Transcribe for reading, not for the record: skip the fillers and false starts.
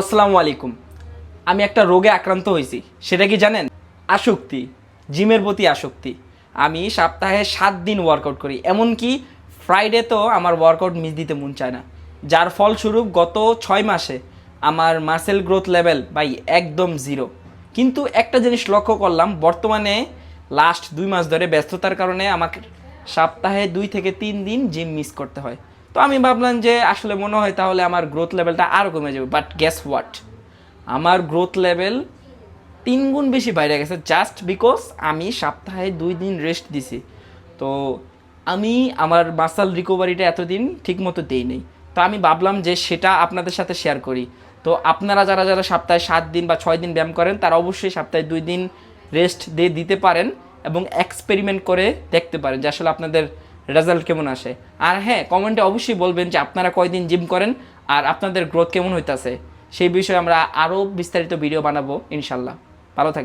আসসালামু আলাইকুম। আমি একটা রোগে আক্রান্ত হয়েছি, সেটা কি জানেন? আসক্তি, জিমের প্রতি আসক্তি। আমি সপ্তাহে 7 দিন ওয়ার্কআউট করি, এমনকি ফ্রাইডে তো আমার ওয়ার্কআউট মিস দিতে মন চায় না। যার ফলস্বরূপ গত 6 মাসে আমার মাসেল গ্রোথ লেভেল ভাই একদম জিরো। কিন্তু একটা জিনিস লক্ষ্য করলাম, বর্তমানে লাস্ট 2 মাস ধরে ব্যস্ততার কারণে আমাকে সপ্তাহে 2 থেকে 3 দিন জিম মিস করতে হয়। তো আমি ভাবলাম যে আসলে মনে হয় তাহলে আমার গ্রোথ লেভেলটা আরও কমে যাবে, বাট গেস হোয়াট, আমার গ্রোথ লেভেল 3 গুণ বেশি বাইরে গেছে, জাস্ট বিকজ আমি সপ্তাহে 2 দিন রেস্ট দিছি। তো আমি আমার মাসাল রিকভারিটা এতদিন ঠিকমতো দেই নেই। তো আমি ভাবলাম যে সেটা আপনাদের সাথে শেয়ার করি। তো আপনারা যারা যারা সপ্তাহে 7 দিন বা 6 দিন ব্যায়াম করেন, তারা অবশ্যই সপ্তাহে 2 দিন রেস্ট দিয়ে দিতে পারেন এবং এক্সপেরিমেন্ট করে দেখতে পারেন যে আসলে আপনাদের রেজাল্ট কেমন আসে। আর হ্যাঁ, কমেন্টে অবশ্যই বলবেন যে আপনারা কয়দিন জিম করেন আর আপনাদের গ্রোথ কেমন হইতাছে। সেই বিষয়ে আমরা আরও বিস্তারিত ভিডিও বানাবো ইনশাল্লাহ। ভালো থাকবেন।